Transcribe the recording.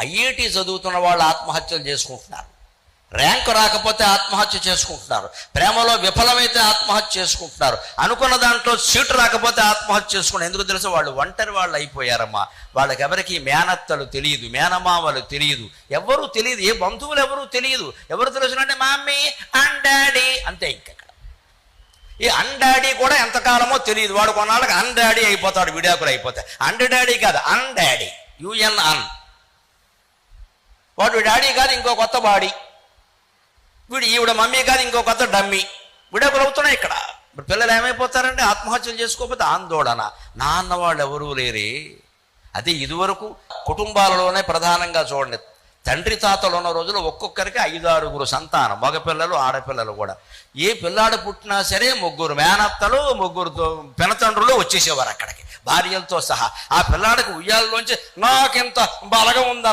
IIT చదువుతున్న వాళ్ళు ఆత్మహత్యలు చేసుకుంటున్నారు, ర్యాంకు రాకపోతే ఆత్మహత్య చేసుకుంటున్నారు, ప్రేమలో విఫలమైతే ఆత్మహత్య చేసుకుంటున్నారు, అనుకున్న దాంట్లో సీటు రాకపోతే ఆత్మహత్య చేసుకుంటారు. ఎందుకు తెలుసు? వాళ్ళు ఒంటరి వాళ్ళు అయిపోయారమ్మా. వాళ్ళకి ఎవరికి మేనత్తలు తెలియదు, మేనమామలు తెలియదు, ఎవరు తెలియదు, ఏ బంధువులు ఎవరు తెలియదు. ఎవరు తెలుసునంటే మమ్మీ అండ్ డాడీ అంతే. ఇంకెక్కడ ఈ అండాడీ కూడా ఎంతకాలమో తెలియదు. వాడు కొన్నాళ్ళకి అండాడీ అయిపోతాడు, విడాకులు అయిపోతాయి. అండ్ డాడీ కాదు, అన్ డాడీ, యుఎన్ అన్. వాడు డాడీ కాదు, ఇంకో కొత్త బాడీ. ఈవిడ మమ్మీ కాదు, ఇంకో కొత్త డమ్మీ. విడాకులు అవుతున్నాయి ఇక్కడ. ఇప్పుడు పిల్లలు ఏమైపోతారంటే ఆత్మహత్యలు చేసుకోకపోతే ఆందోళన. నాన్న వాళ్ళు ఎవరూ లేరే. అదే ఇదివరకు కుటుంబాలలోనే ప్రధానంగా చూడండి, తండ్రి తాతలు ఉన్న రోజులు ఒక్కొక్కరికి 5-6 సంతానం, మగపిల్లలు ఆడపిల్లలు కూడా. ఏ పిల్లాడు పుట్టినా సరే 3 మేనత్తలు 3 పెనతండ్రులు వచ్చేసేవారు అక్కడికి, భార్యలతో సహా. ఆ పిల్లాడికి ఉయ్యాలలోంచి నాకింత బలగం ఉందన్న